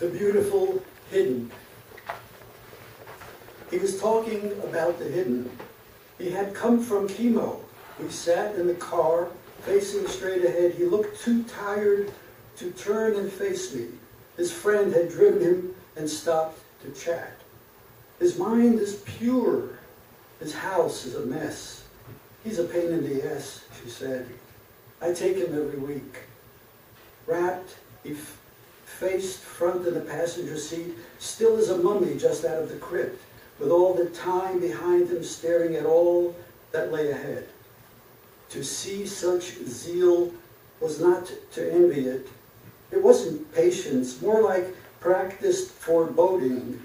The beautiful hidden. He was talking about the hidden. He had come from chemo. We sat in the car, facing straight ahead. He looked too tired to turn and face me. His friend had driven him and stopped to chat. His mind is pure. His house is a mess. He's a pain in the ass, she said. I take him every week. Wrapped, he faced front in the passenger seat, still as a mummy just out of the crypt, with all the time behind him staring at all that lay ahead. To see such zeal was not to envy it. It wasn't patience, more like practiced foreboding,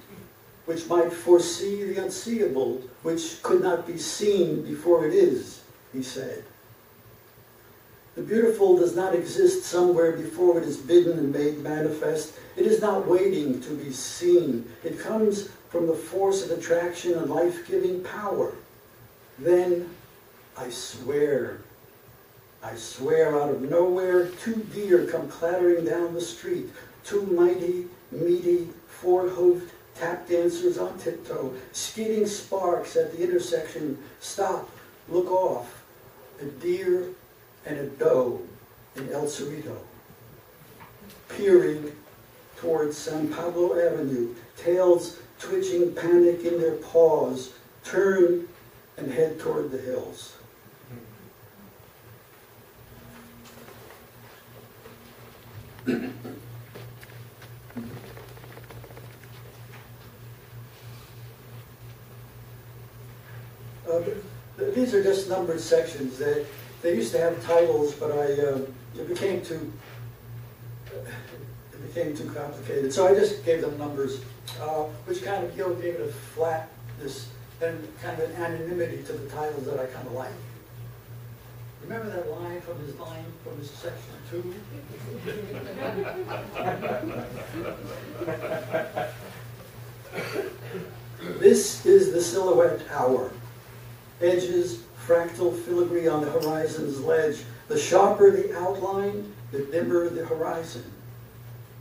which might foresee the unseeable, which could not be seen before it is, he said. The beautiful does not exist somewhere before it is bidden and made manifest. It is not waiting to be seen. It comes from the force of attraction and life-giving power. Then, I swear out of nowhere, 2 deer come clattering down the street, 2 mighty, meaty, four-hoofed tap dancers on tiptoe, skidding sparks at the intersection. Stop, look off. A deer and a doe in El Cerrito, peering towards San Pablo Avenue, tails twitching panic in their paws, turn and head toward the hills. These are just numbered sections. They used to have titles, but it became too complicated. So I just gave them numbers, which kind of gave it a flatness and kind of an anonymity to the titles that I kind of like. Remember that line from his section 2? This is the silhouette hour. Edges, fractal filigree on the horizon's ledge. The sharper the outline, the dimmer the horizon.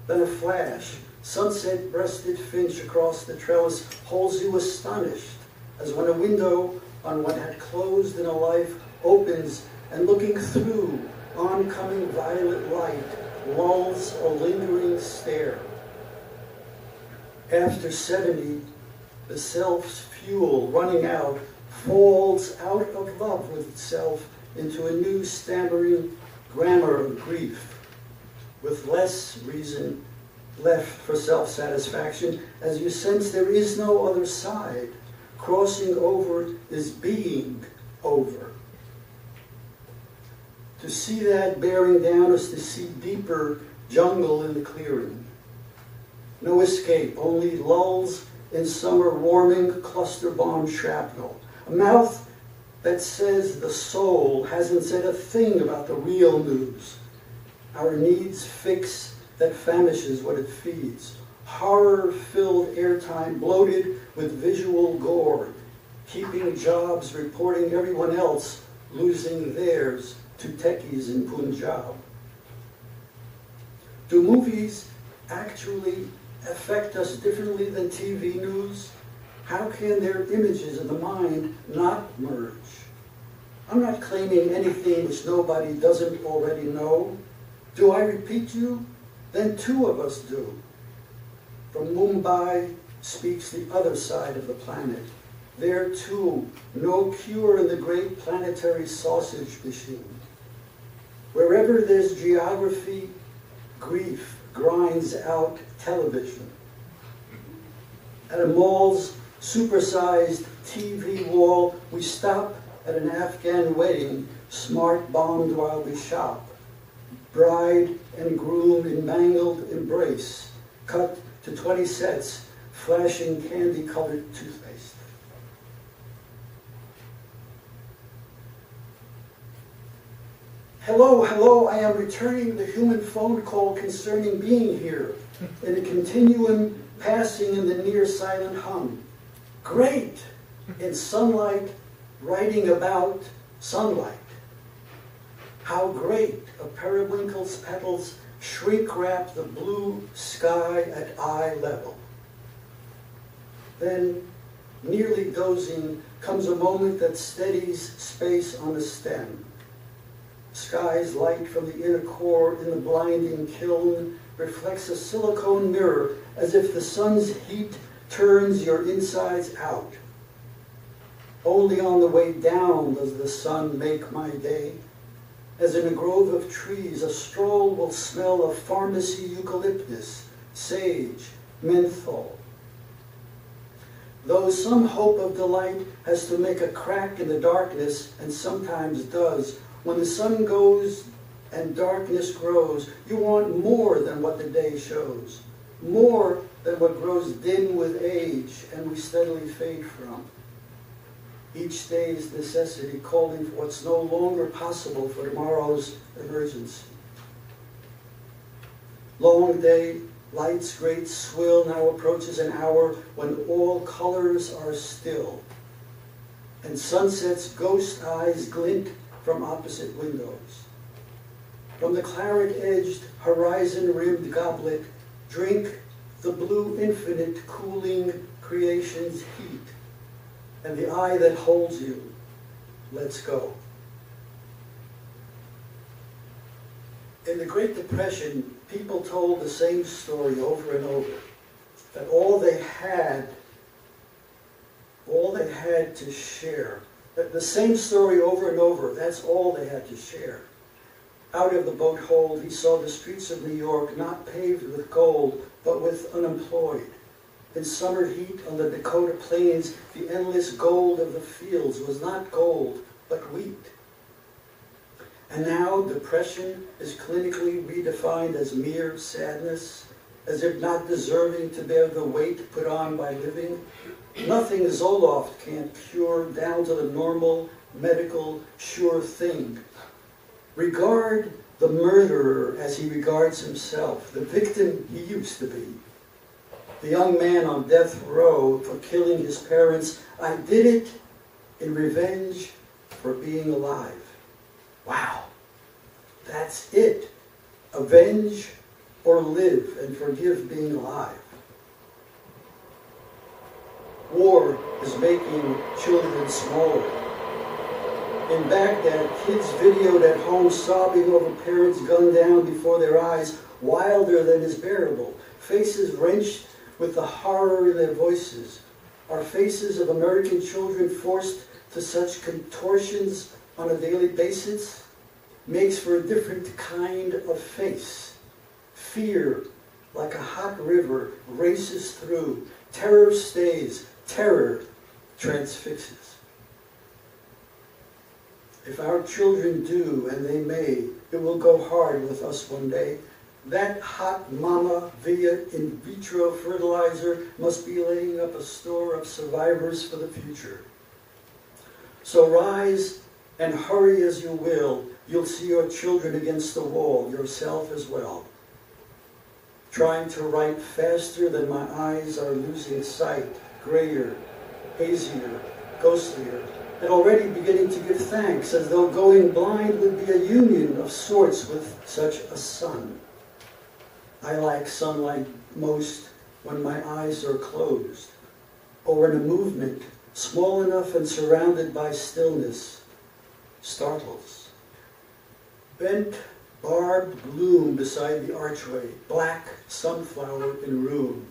Then a flash, sunset-breasted finch across the trellis holds you astonished, as when a window on what had closed in a life opens, and looking through oncoming violet light lulls a lingering stare. After 70, the self's fuel running out falls out of love with itself into a new stammering grammar of grief, with less reason left for self-satisfaction, as you sense there is no other side. Crossing over is being over. To see that bearing down is to see deeper jungle in the clearing. No escape, only lulls in summer warming cluster bomb shrapnel. A mouth that says the soul hasn't said a thing about the real news. Our needs fix that famishes what it feeds. Horror-filled airtime bloated with visual gore, keeping jobs reporting everyone else losing theirs to techies in Punjab. Do movies actually affect us differently than TV news? How can their images of the mind not merge? I'm not claiming anything which nobody doesn't already know. Do I repeat you? Then 2 of us do. From Mumbai speaks the other side of the planet. There too, no cure in the great planetary sausage machine. Wherever there's geography, grief grinds out television. At a mall's supersized TV wall, we stop at an Afghan wedding, smart bombed while we shop. Bride and groom in mangled embrace, cut to 20 sets, flashing candy-colored toothpaste. Hello, hello, I am returning the human phone call concerning being here, in a continuum passing in the near silent hum. Great! In sunlight, writing about sunlight. How great a periwinkle's petals shrink wrap the blue sky at eye level. Then, nearly dozing, comes a moment that steadies space on the stem. Sky's light from the inner core in the blinding kiln reflects a silicone mirror as if the sun's heat turns your insides out. Only on the way down does the sun make my day. As in a grove of trees, a stroll will smell of pharmacy eucalyptus, sage, menthol. Though some hope of delight has to make a crack in the darkness, and sometimes does, when the sun goes and darkness grows, you want more than what the day shows, more than what grows dim with age and we steadily fade from. Each day's necessity calling for what's no longer possible for tomorrow's emergency. Long day, light's great swill now approaches an hour when all colors are still, and sunset's ghost eyes glint from opposite windows. From the claret-edged, horizon-rimmed goblet, drink the blue infinite cooling creation's heat, and the eye that holds you lets go. In the Great Depression, people told the same story over and over, that all they had to share, that the same story over and over, that's all they had to share. Out of the boat hold, he saw the streets of New York not paved with gold, but with unemployed. In summer heat on the Dakota plains, the endless gold of the fields was not gold, but wheat. And now depression is clinically redefined as mere sadness, as if not deserving to bear the weight put on by living. Nothing Zoloft can't cure down to the normal, medical, sure thing. Regard the murderer as he regards himself, the victim he used to be. The young man on death row for killing his parents, I did it in revenge for being alive. Wow, that's it. Avenge or live and forgive being alive. War is making children smaller. In Baghdad, kids videoed at home sobbing over parents gunned down before their eyes, wilder than is bearable, faces wrenched with the horror in their voices. Are faces of American children forced to such contortions on a daily basis? Makes for a different kind of face. Fear, like a hot river, races through. Terror stays. Terror transfixes. If our children do, and they may, it will go hard with us one day. That hot mama via in vitro fertilizer must be laying up a store of survivors for the future. So rise and hurry as you will. You'll see your children against the wall, yourself as well. Trying to write faster than my eyes are losing sight, grayer, hazier, ghostlier, and already beginning to give thanks as though going blind would be a union of sorts with such a sun. I like sunlight most when my eyes are closed, or when a movement, small enough and surrounded by stillness, startles. Bent, barbed bloom beside the archway, black sunflower in room.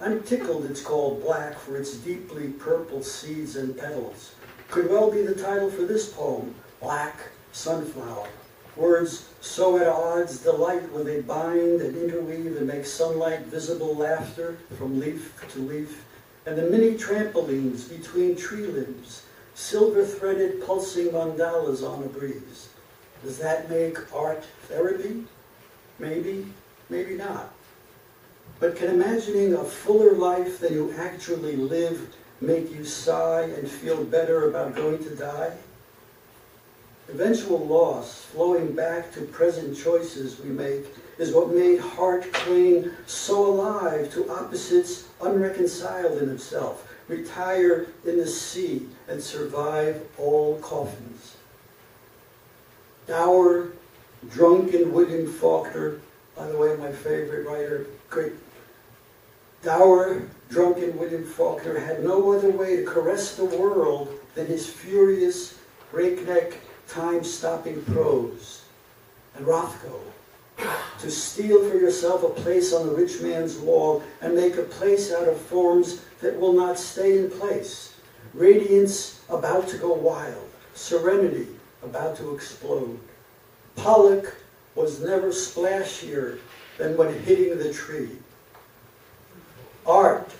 I'm tickled it's called black for its deeply purple seeds and petals. Could well be the title for this poem, Black Sunflower. Words so at odds delight when they bind and interweave and make sunlight visible laughter from leaf to leaf, and the mini trampolines between tree limbs, silver-threaded pulsing mandalas on a breeze. Does that make art therapy? Maybe, maybe not. But can imagining a fuller life than you actually live make you sigh and feel better about going to die? Eventual loss, flowing back to present choices we make, is what made Hart Crane so alive to opposites unreconciled in himself, retire in the sea and survive all coffins. Dour, drunken William Faulkner By the way, my favorite writer, great dour, drunken William Faulkner, had no other way to caress the world than his furious, breakneck, time-stopping prose. And Rothko, to steal for yourself a place on the rich man's wall and make a place out of forms that will not stay in place. Radiance about to go wild, serenity about to explode. Pollock was never splashier than when hitting the tree. Art,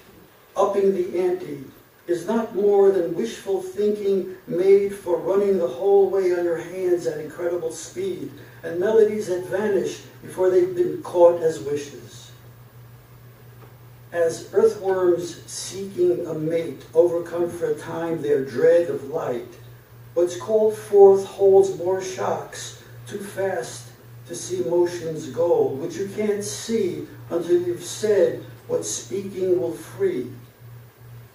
upping the ante, is not more than wishful thinking made for running the whole way on your hands at incredible speed, and melodies that vanish before they've been caught as wishes. As earthworms seeking a mate overcome for a time their dread of light, what's called forth holds more shocks, too fast to see motion's goal, which you can't see until you've said what speaking will free.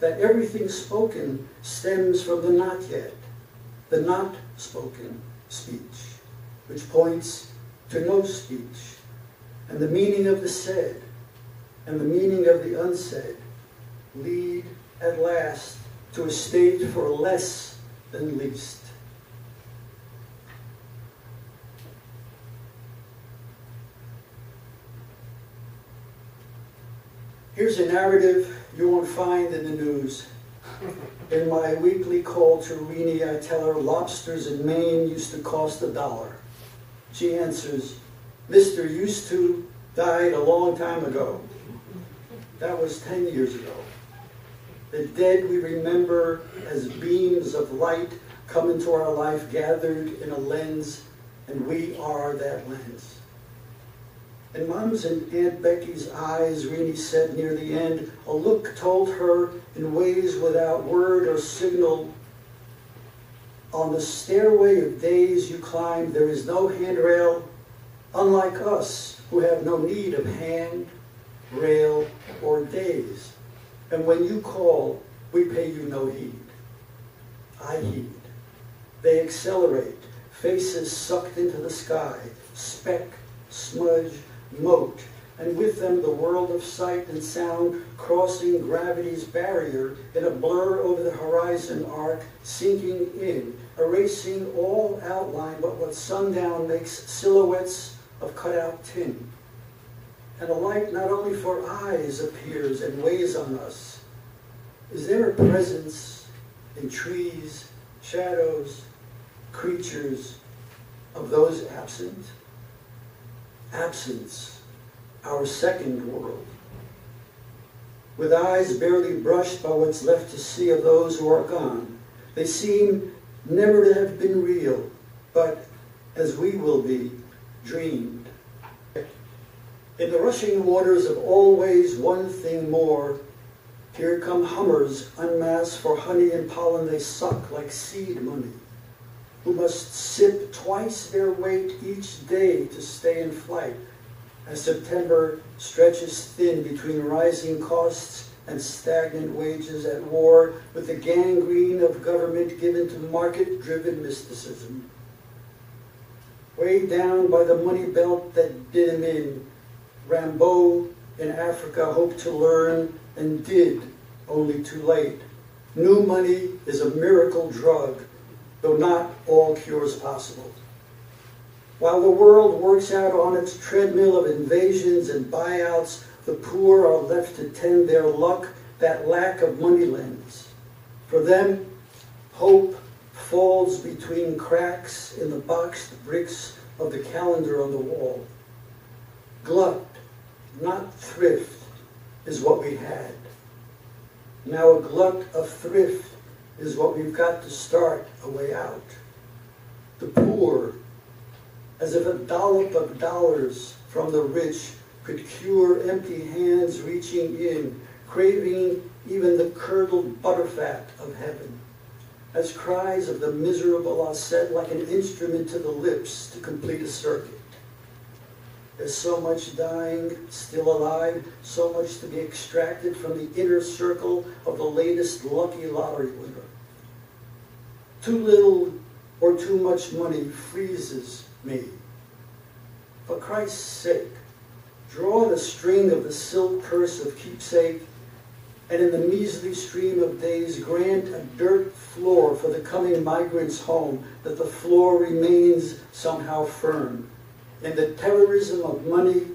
That everything spoken stems from the not yet, the not spoken speech, which points to no speech, and the meaning of the said and the meaning of the unsaid lead at last to a state for less than least. Here's a narrative you won't find in the news. In my weekly call to Rini, I tell her lobsters in Maine used to cost $1. She answers, Mr. Used to died a long time ago. That was 10 years ago. The dead we remember as beams of light come into our life gathered in a lens, and we are that lens. In Mom's and Aunt Becky's eyes, Rini said near the end, a look told her in ways without word or signal, on the stairway of days you climb, there is no handrail, unlike us who have no need of hand, rail, or days. And when you call, we pay you no heed. I heed. They accelerate, faces sucked into the sky, speck, smudge, mote, and with them the world of sight and sound crossing gravity's barrier in a blur over the horizon arc, sinking in, erasing all outline but what sundown makes silhouettes of cut-out tin. And a light not only for eyes appears and weighs on us. Is there a presence in trees, shadows, creatures of those absent? Absence, our second world. With eyes barely brushed by what's left to see of those who are gone, they seem never to have been real, but, as we will be, dreamed. In the rushing waters of always one thing more, here come hummers unmasked for honey and pollen they suck like seed money, who must sip twice their weight each day to stay in flight, as September stretches thin between rising costs and stagnant wages at war with the gangrene of government given to market-driven mysticism. Weighed down by the money belt that did him in, Rimbaud in Africa hoped to learn and did, only too late. New money is a miracle drug, though not all cures possible. While the world works out on its treadmill of invasions and buyouts, the poor are left to tend their luck that lack of money lends. For them, hope falls between cracks in the boxed bricks of the calendar on the wall. Glut, not thrift, is what we had. Now a glut of thrift is what we've got to start a way out. The poor, as if a dollop of dollars from the rich could cure empty hands reaching in, craving even the curdled butterfat of heaven, as cries of the miserable are set like an instrument to the lips to complete a circuit. There's so much dying, still alive, so much to be extracted from the inner circle of the latest lucky lottery winner. Too little or too much money freezes me. For Christ's sake, Draw the string of the silk purse of keepsake, and in the measly stream of days grant a dirt floor for the coming migrants home, that the floor remains somehow firm. In the terrorism of money,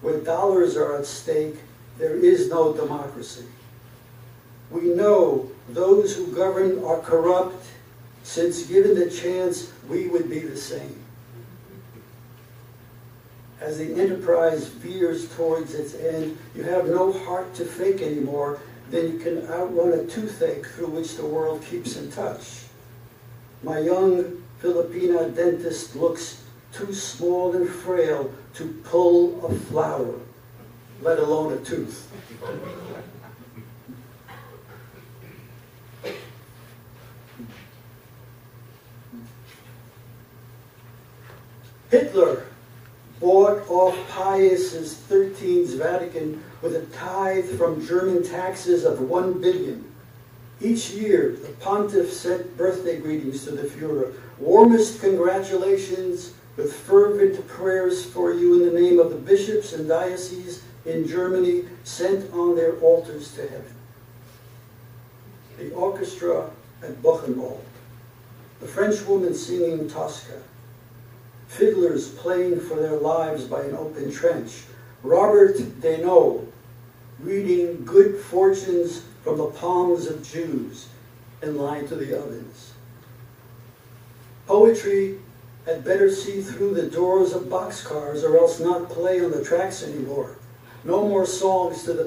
where dollars are at stake, there is no democracy. We know those who govern are corrupt, since given the chance, we would be the same. As the enterprise veers towards its end, you have no heart to fake anymore, then you can outrun a toothache through which the world keeps in touch. My young Filipina dentist looks too small and frail to pull a flower, let alone a tooth. Hitler bought off Pius XIII's Vatican with a tithe from German taxes of 1 billion. Each year, the pontiff sent birthday greetings to the Führer. Warmest congratulations with fervent prayers for you in the name of the bishops and dioceses in Germany sent on their altars to heaven. The orchestra at Buchenwald, the French woman singing Tosca, fiddlers playing for their lives by an open trench, Robert Deneau reading good fortunes from the palms of Jews in line to the ovens. Poetry had better see through the doors of boxcars or else not play on the tracks anymore. No more songs to the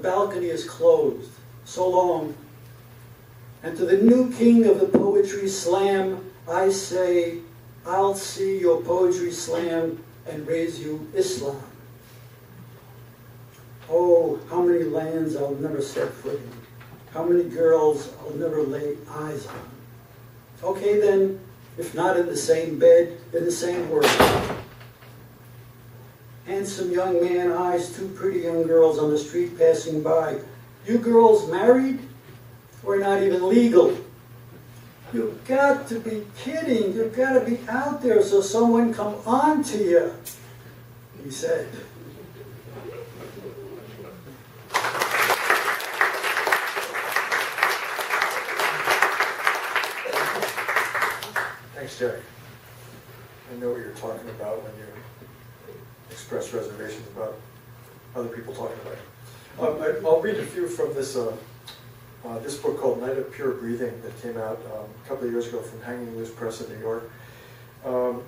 balcony is closed. So long. And to the new king of the poetry slam, I say, I'll see your poetry slam and raise you Islam. Oh, how many lands I'll never set foot in. How many girls I'll never lay eyes on. Okay then, if not in the same bed, in the same world. Handsome young man eyes two pretty young girls on the street passing by. You girls married? Or not even legal? You've got to be kidding. You've got to be out there so someone come on to you, he said. Thanks, Jack. I know what you're talking about when you express reservations about other people talking about it. I'll read a few from this book called Night of Pure Breathing that came out a couple of years ago from Hanging Loose Press in New York. And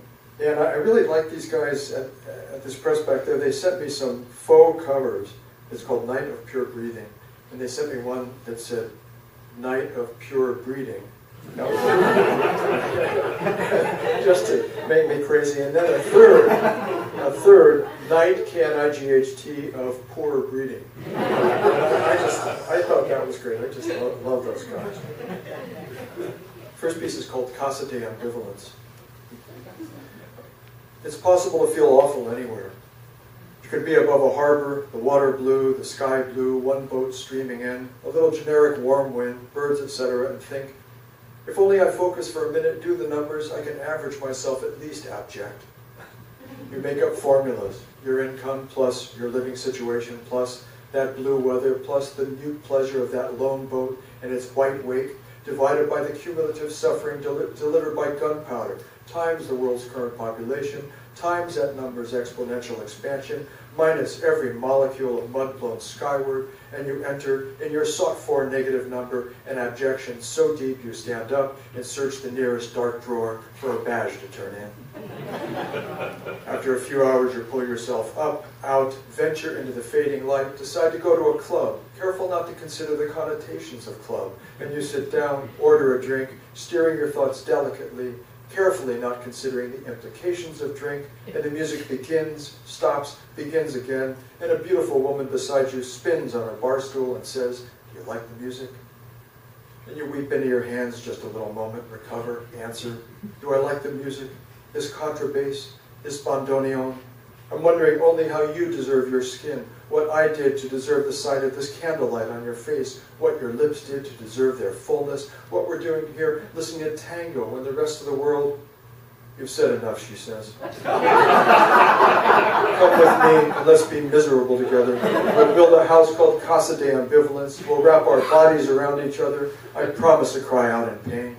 I really like these guys at this press back there. They sent me some faux covers. It's called Night of Pure Breathing. And they sent me one that said, Night of Pure Breeding. Just to make me crazy. And then a third, Night, K-N-I-G-H-T, of Poor Breeding. I thought that was great. I just love those guys. First piece is called Casa de Ambivalence. It's possible to feel awful anywhere. You could be above a harbor, the water blue, the sky blue, one boat streaming in, a little generic warm wind, birds, etc., and think, if only I focus for a minute, do the numbers, I can average myself at least abject. You make up formulas, your income plus your living situation plus that blue weather plus the mute pleasure of that lone boat and its white wake, divided by the cumulative suffering delivered by gunpowder, times the world's current population, times that number's exponential expansion, minus every molecule of mud blown skyward, and you enter in your sought-for negative number an abjection so deep you stand up and search the nearest dark drawer for a badge to turn in. After a few hours, you pull yourself up, out, venture into the fading light, decide to go to a club, careful not to consider the connotations of club, and you sit down, order a drink, steering your thoughts delicately, carefully not considering the implications of drink, and the music begins, stops, begins again, and a beautiful woman beside you spins on her bar stool and says, "Do you like the music?" And you weep into your hands just a little moment, recover, answer, "Do I like the music? This contrabass, this bandoneon? I'm wondering only how you deserve your skin, what I did to deserve the sight of this candlelight on your face, what your lips did to deserve their fullness, what we're doing here listening to tango when the rest of the world..." You've said enough, she says. Come with me and let's be miserable together. We'll build a house called Casa de Ambivalence. We'll wrap our bodies around each other. I promise to cry out in pain.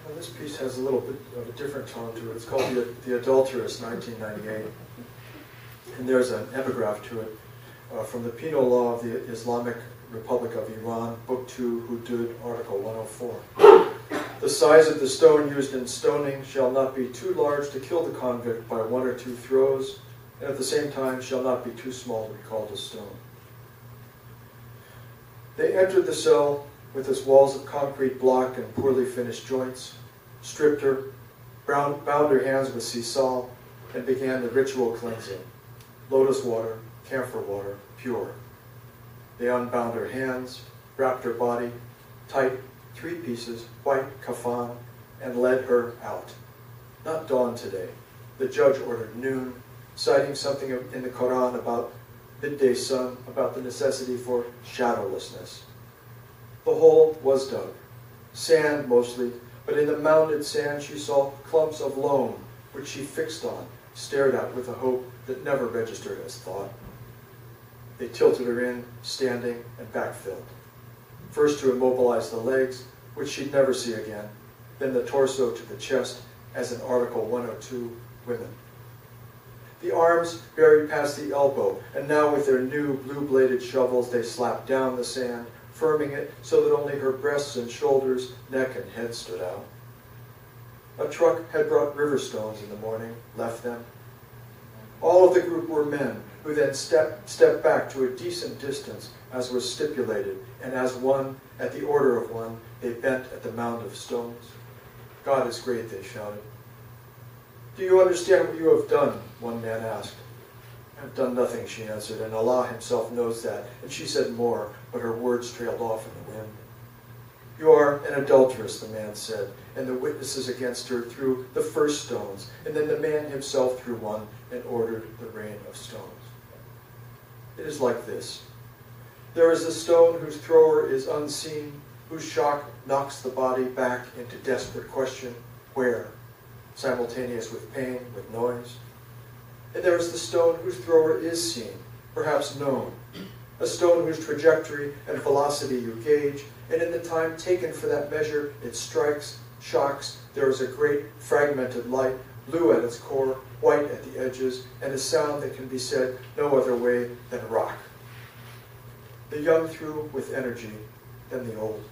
Well, this piece has a little bit of a different tone to it. It's called The Adulteress, 1998. And there's an epigraph to it from the Penal Law of the Islamic Republic of Iran, Book 2, Hudud, Article 104. The size of the stone used in stoning shall not be too large to kill the convict by 1 or 2 throws, and at the same time shall not be too small to be called a stone. They entered the cell with its walls of concrete block and poorly finished joints, stripped her, bound her hands with sisal, and began the ritual cleansing. Lotus water, camphor water, pure. They unbound her hands, wrapped her body, tight, 3 pieces, white kafan, and led her out. Not dawn today. The judge ordered noon, citing something in the Quran about midday sun, about the necessity for shadowlessness. The hole was dug. Sand mostly, but in the mounded sand she saw clumps of loam, which she fixed on, stared at with a hope that never registered as thought. They tilted her in, standing, and backfilled. First to immobilize the legs, which she'd never see again, then the torso to the chest, as in Article 102, women. The arms buried past the elbow, and now with their new blue-bladed shovels they slapped down the sand, firming it so that only her breasts and shoulders, neck and head stood out. A truck had brought river stones in the morning, left them. All of the group were men, who then stepped back to a decent distance, as was stipulated, and as one, at the order of one, they bent at the mound of stones. God is great, they shouted. Do you understand what you have done? One man asked. I have done nothing, she answered, and Allah himself knows that. And she said more, but her words trailed off in the wind. You are an adulteress, the man said, and the witnesses against her threw the first stones, and then the man himself threw one and ordered the rain of stones. It is like this. There is a stone whose thrower is unseen, whose shock knocks the body back into desperate question, where? Simultaneous with pain, with noise. And there is the stone whose thrower is seen, perhaps known, a stone whose trajectory and velocity you gauge, and in the time taken for that measure, it strikes, shocks, there is a great fragmented light, blue at its core, white at the edges, and a sound that can be said no other way than rock. The young threw with energy, then the old.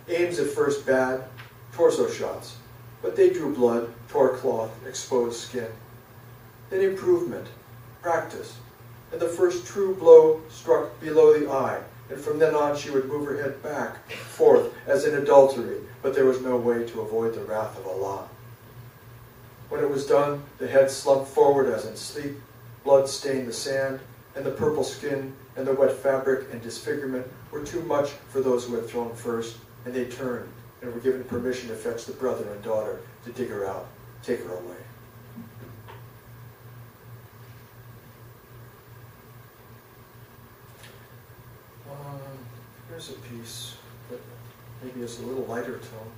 Aims at first bad, torso shots, but they drew blood, tore cloth, exposed skin. Then improvement, practice, and the first true blow struck below the eye, and from then on she would move her head back, forth, as in adultery, but there was no way to avoid the wrath of Allah. When it was done, the head slumped forward as in sleep, blood stained the sand, and the purple skin and the wet fabric and disfigurement were too much for those who had thrown first, and they turned and were given permission to fetch the brother and daughter to dig her out, take her away. Here's a piece that maybe is a little lighter tone.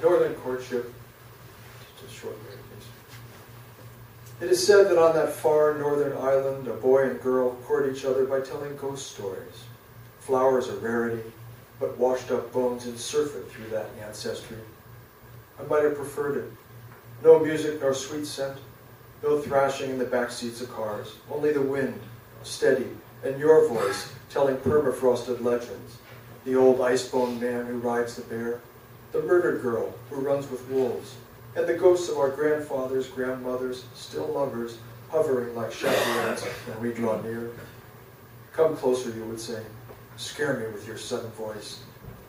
Northern courtship, just a short lyric piece. It is said that on that far northern island, a boy and girl court each other by telling ghost stories. Flowers a rarity, but washed up bones insert it through that ancestry. I might have preferred it. No music nor sweet scent, no thrashing in the back seats of cars, only the wind, steady, and your voice telling permafrosted legends. The old icebone man who rides the bear, the murdered girl who runs with wolves, and the ghosts of our grandfathers, grandmothers, still lovers, hovering like chaperones when we draw near. Come closer, you would say. Scare me with your sudden voice.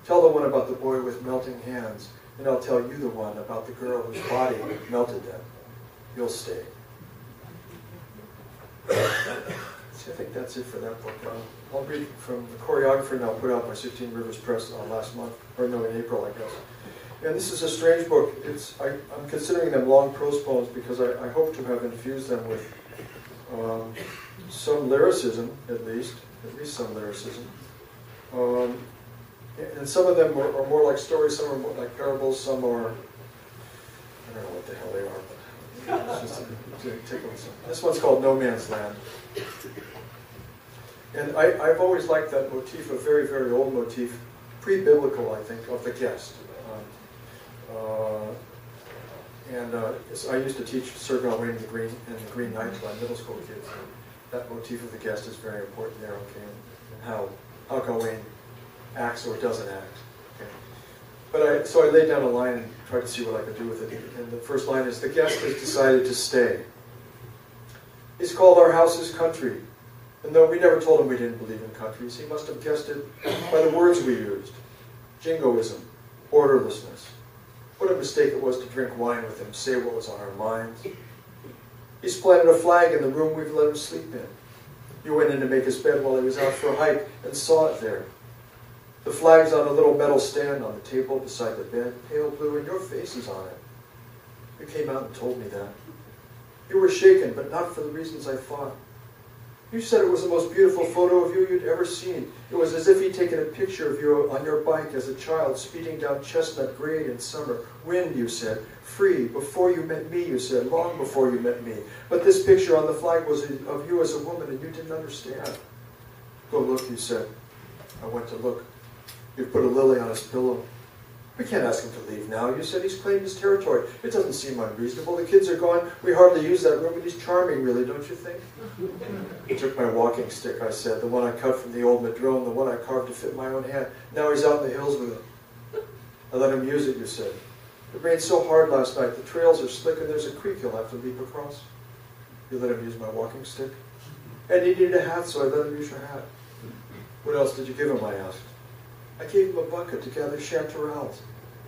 Tell the one about the boy with melting hands, and I'll tell you the one about the girl whose body melted them. You'll stay. I think that's it for that book. I'll read from the choreographer now put out by 16 Rivers Press last month, or no, in April, I guess. And this is a strange book. I'm considering them long prose poems because I hope to have infused them with some lyricism, at least some lyricism. And some of them are more like stories, some are more like parables, some are, I don't know what the hell they are, but it's just take a listen. This one's called No Man's Land. And I've always liked that motif, a very, very old motif, pre-biblical, I think, of the guest. I used to teach Sir Gawain and the Green Knight to my middle school kids. And that motif of the guest is very important there, okay, and how Gawain acts or doesn't act. Okay. But so I laid down a line and tried to see what I could do with it. And the first line is, the guest has decided to stay. He's called our house his country. And though we never told him we didn't believe in countries, he must have guessed it by the words we used. Jingoism, orderlessness. What a mistake it was to drink wine with him, say what was on our minds. He's planted a flag in the room we've let him sleep in. You went in to make his bed while he was out for a hike and saw it there. The flag's on a little metal stand on the table beside the bed, pale blue, and your face is on it. You came out and told me that. You were shaken, but not for the reasons I thought. You said it was the most beautiful photo of you you'd ever seen. It was as if he'd taken a picture of you on your bike as a child, speeding down Chestnut Grade in summer. Wind, you said. Free. Before you met me, you said. Long before you met me. But this picture on the flag was of you as a woman, and you didn't understand. Go look, you said. I went to look. You'd put a lily on his pillow. We can't ask him to leave now. You said he's claimed his territory. It doesn't seem unreasonable. The kids are gone. We hardly use that room, and he's charming, really, don't you think? I took my walking stick, I said, the one I cut from the old madrone, the one I carved to fit my own hand. Now he's out in the hills with it. I let him use it, you said. It rained so hard last night. The trails are slick, and there's a creek he'll have to leap across. You let him use my walking stick. And he needed a hat, so I let him use your hat. What else did you give him, I asked. I gave him a bucket to gather chanterelles.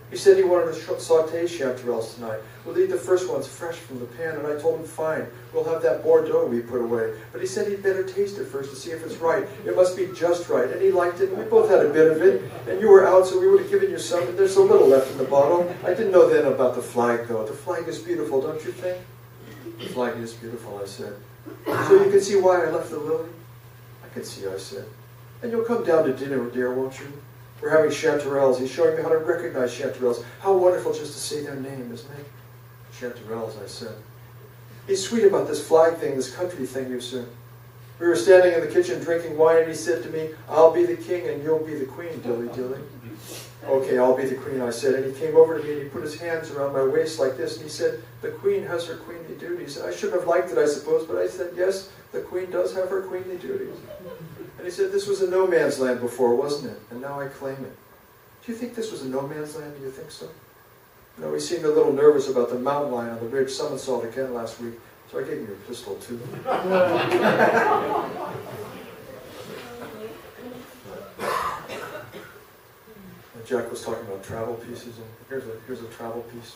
He said he wanted to saute chanterelles tonight. We'll eat the first ones fresh from the pan, and I told him, fine, we'll have that Bordeaux we put away. But he said he'd better taste it first to see if it's right. It must be just right. And he liked it, and we both had a bit of it. And you were out, so we would have given you some, but there's so little left in the bottle. I didn't know then about the flag, though. The flag is beautiful, don't you think? The flag is beautiful, I said. So you can see why I left the lily? I can see, I said. And you'll come down to dinner, dear, won't you? We're having chanterelles. He's showing me how to recognize chanterelles. How wonderful just to say their name, isn't it? Chanterelles, I said. He's sweet about this flag thing, this country thing, you said. We were standing in the kitchen drinking wine, and he said to me, I'll be the king and you'll be the queen, dilly dilly. Okay, I'll be the queen, I said. And he came over to me and he put his hands around my waist like this, and he said, the queen has her queenly duties. I shouldn't have liked it, I suppose, but I said, yes, the queen does have her queenly duties. And he said, this was a no man's land before, wasn't it? And now I claim it. Do you think this was a no man's land? Do you think so? No, he seemed a little nervous about the mountain lion on the ridge. Someone saw it again last week, so I gave him your pistol too. Jack was talking about travel pieces, and here's a travel piece.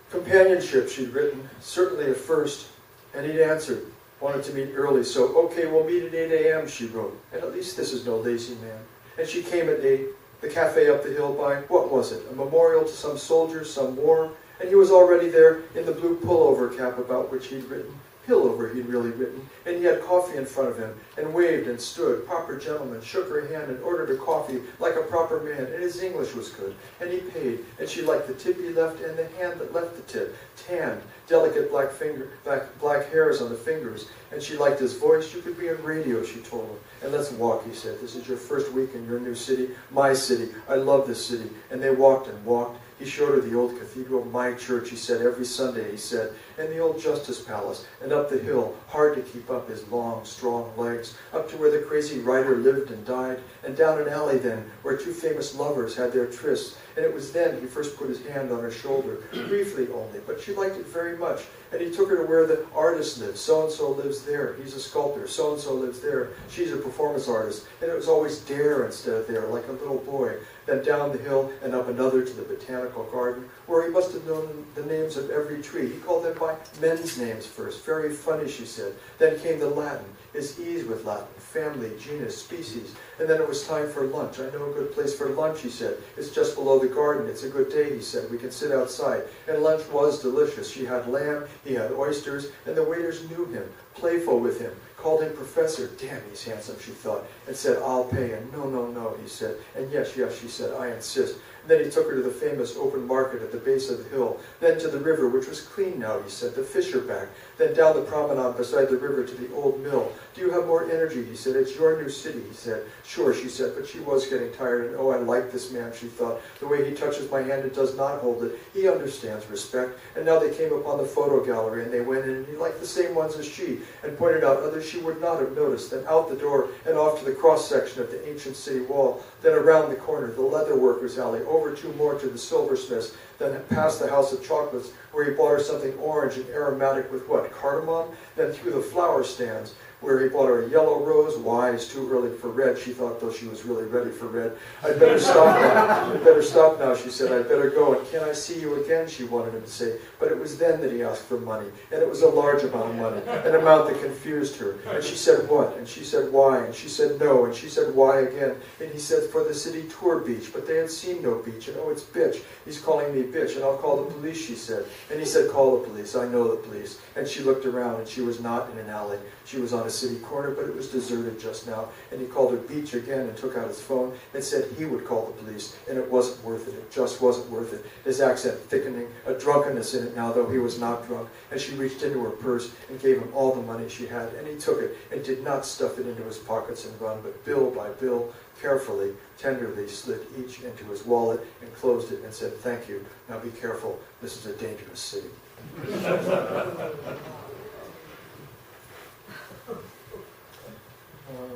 Companionship, she'd written, certainly at first, and he'd answered. Wanted to meet early, so, okay, we'll meet at 8 a.m., she wrote. And at least this is no lazy man. And she came at 8, the cafe up the hill by, what was it, a memorial to some soldier, some war? And he was already there in the blue pullover cap about which he'd written. Pillover he'd really written. And he had coffee in front of him, and waved and stood, proper gentleman, shook her hand and ordered her coffee like a proper man, and his English was good. And he paid, and she liked the tip he left and the hand that left the tip, tanned, delicate black hairs on the fingers, and she liked his voice. You could be on radio, she told him. And let's walk, he said. This is your first week in your new city, my city. I love this city. And they walked and walked. He showed her the old cathedral, my church, he said, every Sunday, he said, and the old Justice Palace, and up the hill, hard to keep up his long, strong legs, up to where the crazy writer lived and died, and down an alley then, where two famous lovers had their trysts, and it was then he first put his hand on her shoulder, briefly only, but she liked it very much, and he took her to where the artist lives. So-and-so lives there, he's a sculptor, so-and-so lives there, she's a performance artist, and it was always there instead of there, like a little boy. Then down the hill and up another to the botanical garden, where he must have known the names of every tree. He called them by men's names first. Very funny, she said. Then came the Latin, his ease with Latin, family, genus, species. And then it was time for lunch. I know a good place for lunch, he said. It's just below the the garden. It's a good day, he said. We can sit outside. And lunch was delicious. She had lamb, he had oysters, and the waiters knew him, playful with him, called him Professor. Damn, he's handsome, she thought, and said, I'll pay. And no, no, no, he said. And yes, yes, she said, I insist. And then he took her to the famous open market at the base of the hill, then to the river, which was clean now, he said. The fish are back. Then down the promenade beside the river to the old mill. Do you have more energy, he said. It's your new city, he said. Sure, she said, but she was getting tired. And oh, I like this man, she thought. The way he touches my hand and does not hold it. He understands respect. And now they came upon the photo gallery, and they went in, and he liked the same ones as she, and pointed out others she would not have noticed. Then out the door, and off to the cross-section of the ancient city wall. Then around the corner, the leather workers' alley, over two more to the silversmiths, then past the house of chocolates, where he bought her something orange and aromatic with what, cardamom? Then through the flower stands, where he bought her a yellow rose. Why, it's too early for red, she thought, though she was really ready for red. I'd better stop now. I'd better stop now, she said. I'd better go. And can I see you again, she wanted him to say. But it was then that he asked for money. And it was a large amount of money, an amount that confused her. And she said, what? And she said, why? And she said, no. And she said, why again? And he said, for the city tour beach. But they had seen no beach. And oh, it's bitch. He's calling me bitch. And I'll call the police, she said. And he said, call the police. I know the police. And she looked around, and she was not in an alley. She was on a city corner, but it was deserted just now. And he called her beach again and took out his phone and said he would call the police. And it wasn't worth it. It just wasn't worth it. His accent thickening, a drunkenness in it now, though he was not drunk. And she reached into her purse and gave him all the money she had. And he took it and did not stuff it into his pockets and run, but bill by bill, carefully, tenderly slid each into his wallet and closed it and said, thank you. Now be careful. This is a dangerous city.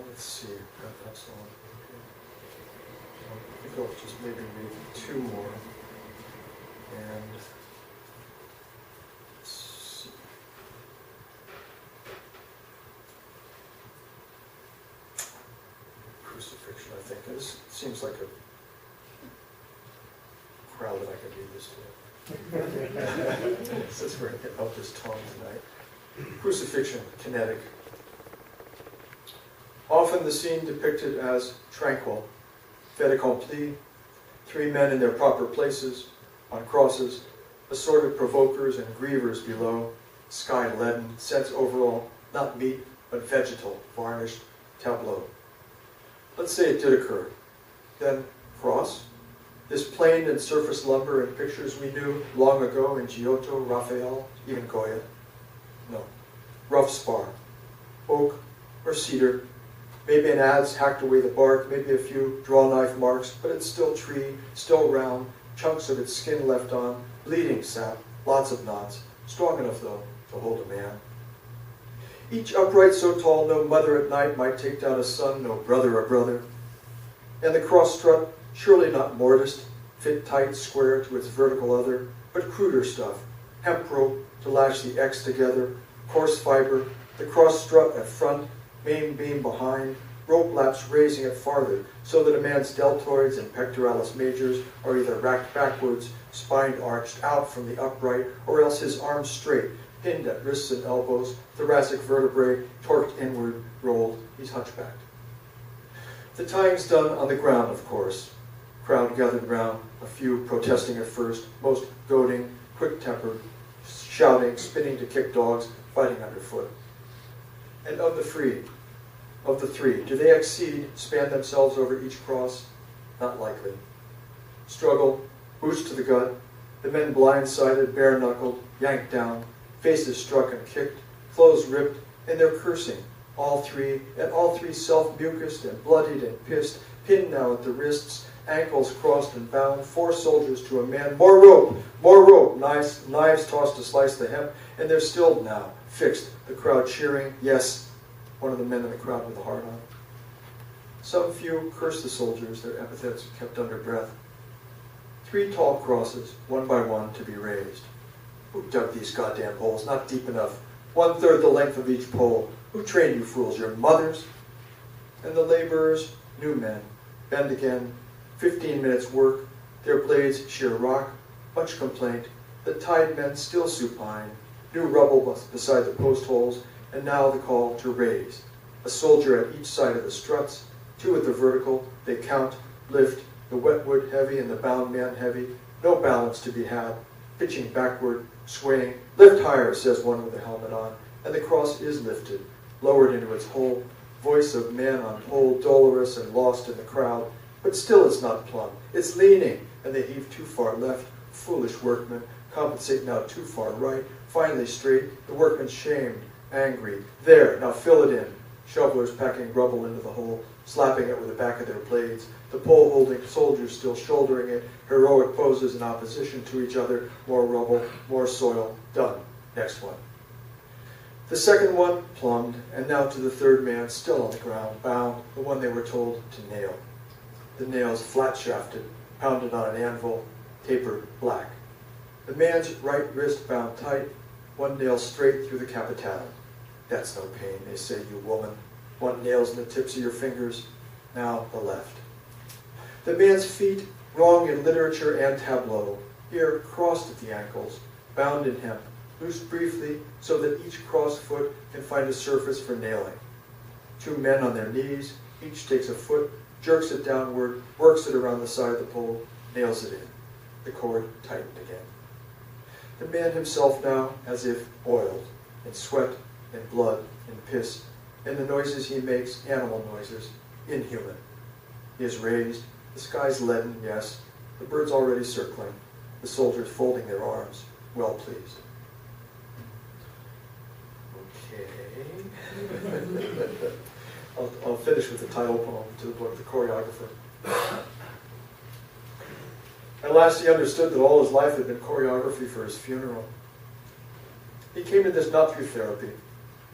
Let's see, that's the one. I think I'll just maybe read two more. And let's see. Crucifixion, I think. This seems like a crowd that I could read this to. This is where I can help his tongue tonight. Crucifixion, kinetic. Often the scene depicted as tranquil, fait accompli, three men in their proper places, on crosses, assorted provokers and grievers below, sky leaden, sense overall, not meat, but vegetal, varnished tableau. Let's say it did occur. Then cross, this planed and surface lumber in pictures we knew long ago in Giotto, Raphael, even Goya. No, rough spar, oak or cedar, maybe an adze hacked away the bark, maybe a few draw knife marks, but it's still tree, still round, chunks of its skin left on, bleeding sap, lots of knots, strong enough though to hold a man. Each upright so tall no mother at night might take down a son, no brother a brother. And the cross strut, surely not mortised, fit tight, square to its vertical other, but cruder stuff, hemp rope to lash the X together, coarse fiber, the cross strut at front, main beam behind, rope laps raising it farther, so that a man's deltoids and pectoralis majors are either racked backwards, spine arched out from the upright, or else his arms straight, pinned at wrists and elbows, thoracic vertebrae torqued inward, rolled, he's hunchbacked. The tying's done on the ground, of course. Crowd gathered round, a few protesting at first, most goading, quick-tempered, shouting, spinning to kick dogs, fighting underfoot. And of the three, do they exceed, span themselves over each cross? Not likely. Struggle, boots to the gut, the men blindsided, bare-knuckled, yanked down, faces struck and kicked, clothes ripped, and they're cursing, all three self-mucused and bloodied and pissed, pinned now at the wrists, ankles crossed and bound, 4 soldiers to a man, more rope, knives tossed to slice the hemp, and they're still now, fixed, the crowd cheering, yes, one of the men in the crowd with a heart on. Some few cursed the soldiers, their epithets kept under breath. 3 tall crosses, one by one, to be raised. Who dug these goddamn holes? Not deep enough. 1/3 the length of each pole. Who trained you fools? Your mothers? And the laborers, new men, bend again, 15 minutes work, their blades sheer rock, much complaint, the tied men still supine, new rubble beside the post holes, and now the call to raise. A soldier at each side of the struts, 2 at the vertical, they count, lift, the wet wood heavy and the bound man heavy, no balance to be had, pitching backward, swaying. Lift higher, says one with a helmet on, and the cross is lifted, lowered into its hole, voice of man on hold, dolorous and lost in the crowd, but still it's not plumb. It's leaning, and they heave too far left, foolish workmen, compensate now too far right, finally straight, the workman shamed, angry. There, now fill it in. Shovelers packing rubble into the hole, slapping it with the back of their blades, the pole-holding soldiers still shouldering it, heroic poses in opposition to each other, more rubble, more soil, done. Next one. The second one plumbed, and now to the third man, still on the ground, bound, the one they were told to nail. The nails flat-shafted, pounded on an anvil, tapered black. The man's right wrist bound tight, one nail straight through the capitata. That's no pain, they say, you woman. Want nails in the tips of your fingers, now the left. The man's feet, wrong in literature and tableau, here crossed at the ankles, bound in hemp, loosed briefly so that each crossed foot can find a surface for nailing. Two men on their knees, each takes a foot, jerks it downward, works it around the side of the pole, nails it in. The cord tightened again. The man himself now, as if oiled, in sweat, in blood, in piss, and the noises he makes, animal noises, inhuman. He is raised, the sky's leaden, yes, the birds already circling, the soldiers folding their arms, well pleased. Okay. I'll finish with the title poem to the book, The Choreographer. At last he understood that all his life had been choreography for his funeral. He came to this not through therapy,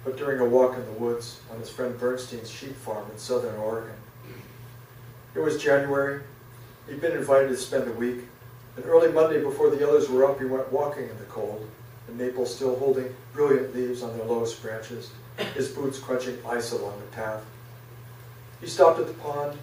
but during a walk in the woods on his friend Bernstein's sheep farm in southern Oregon. It was January. He'd been invited to spend the week. And early Monday, before the others were up, he went walking in the cold, the maples still holding brilliant leaves on their lowest branches, his boots crunching ice along the path. He stopped at the pond,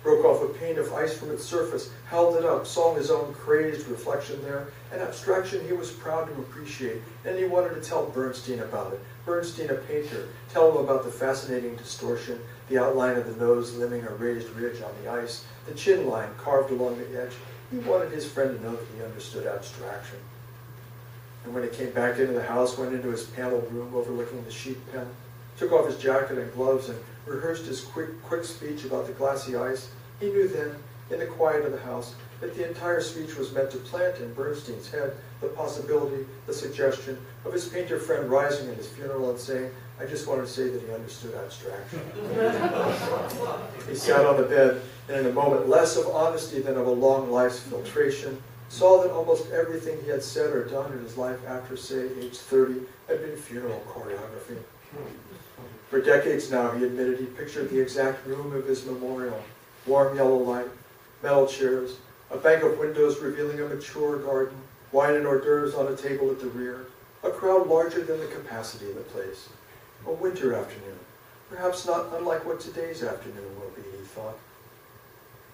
broke off a pane of ice from its surface, held it up, saw his own crazed reflection there, an abstraction he was proud to appreciate, and he wanted to tell Bernstein about it. Bernstein, a painter, tell him about the fascinating distortion, the outline of the nose limning a raised ridge on the ice, the chin line carved along the edge. He wanted his friend to know that he understood abstraction. And when he came back into the house, went into his paneled room overlooking the sheep pen, took off his jacket and gloves and rehearsed his quick speech about the glassy ice, he knew then, in the quiet of the house, that the entire speech was meant to plant in Bernstein's head the possibility, the suggestion of his painter friend rising at his funeral and saying, I just wanted to say that he understood abstraction. He sat on the bed, and in a moment less of honesty than of a long life's filtration, saw that almost everything he had said or done in his life after, say, age 30, had been funeral choreography. For decades now, he admitted, he pictured the exact room of his memorial. Warm yellow light, metal chairs, a bank of windows revealing a mature garden, wine and hors d'oeuvres on a table at the rear, a crowd larger than the capacity of the place. A winter afternoon, perhaps not unlike what today's afternoon will be, he thought.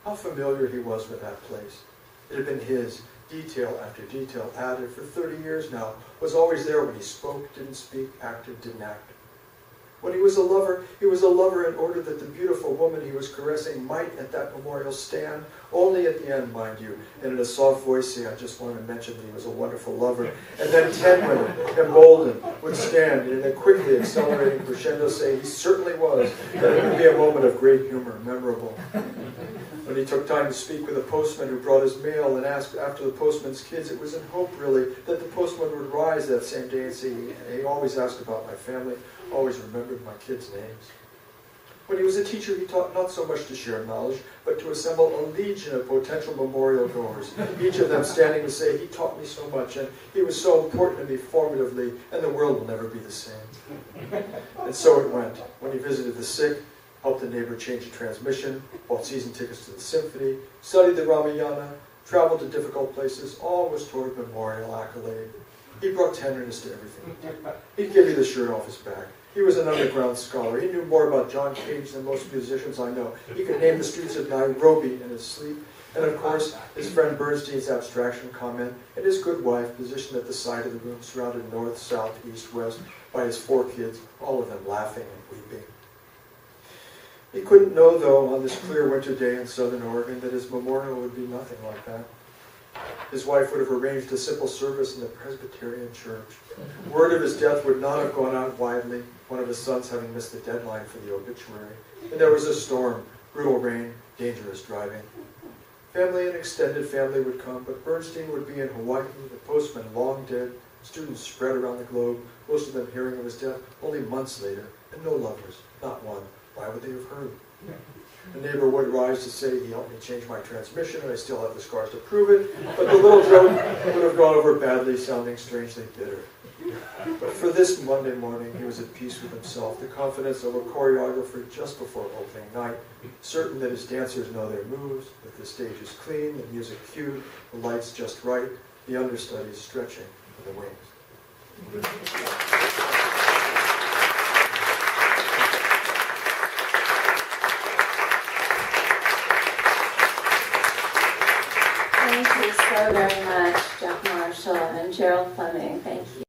How familiar he was with that place. It had been his, detail after detail added for 30 years now, was always there when he spoke, didn't speak, acted, didn't act. When he was a lover in order that the beautiful woman he was caressing might at that memorial stand, only at the end, mind you, and in a soft voice say, I just wanted to mention that he was a wonderful lover. And then 10 women, emboldened, would stand and in a quickly accelerating crescendo say, he certainly was, and it would be a moment of great humor, memorable. When he took time to speak with a postman who brought his mail and asked after the postman's kids, it was in hope, really, that the postman would rise that same day and say, he always asked about my family, always remembered my kids' names. When he was a teacher, he taught not so much to share knowledge, but to assemble a legion of potential memorial goers, each of them standing to say, he taught me so much, and he was so important to me formatively, and the world will never be the same. And so it went. When he visited the sick, helped a neighbor change a transmission, bought season tickets to the symphony, studied the Ramayana, traveled to difficult places, all was toward memorial accolade. He brought tenderness to everything. He'd give you the shirt off his back. He was an underground scholar. He knew more about John Cage than most musicians I know. He could name the streets of Nairobi in his sleep. And of course, his friend Bernstein's abstraction comment, and his good wife, positioned at the side of the room, surrounded north, south, east, west, by his 4 kids, all of them laughing and weeping. He couldn't know, though, on this clear winter day in southern Oregon, that his memorial would be nothing like that. His wife would have arranged a simple service in the Presbyterian church. Word of his death would not have gone out widely, one of his sons having missed the deadline for the obituary. And there was a storm, brutal rain, dangerous driving. Family and extended family would come, but Bernstein would be in Hawaii, the postman long dead, students spread around the globe, most of them hearing of his death only months later, and no lovers, not one. Why would they have heard? A neighbor would rise to say he helped me change my transmission and I still have the scars to prove it, but the little joke would have gone over badly, sounding strangely bitter. But for this Monday morning, he was at peace with himself, the confidence of a choreographer just before opening night, certain that his dancers know their moves, that the stage is clean, the music cued, the lights just right, the understudies stretching for the wings. Thank you so very much, Jeff Marshall and Gerald Fleming. Thank you.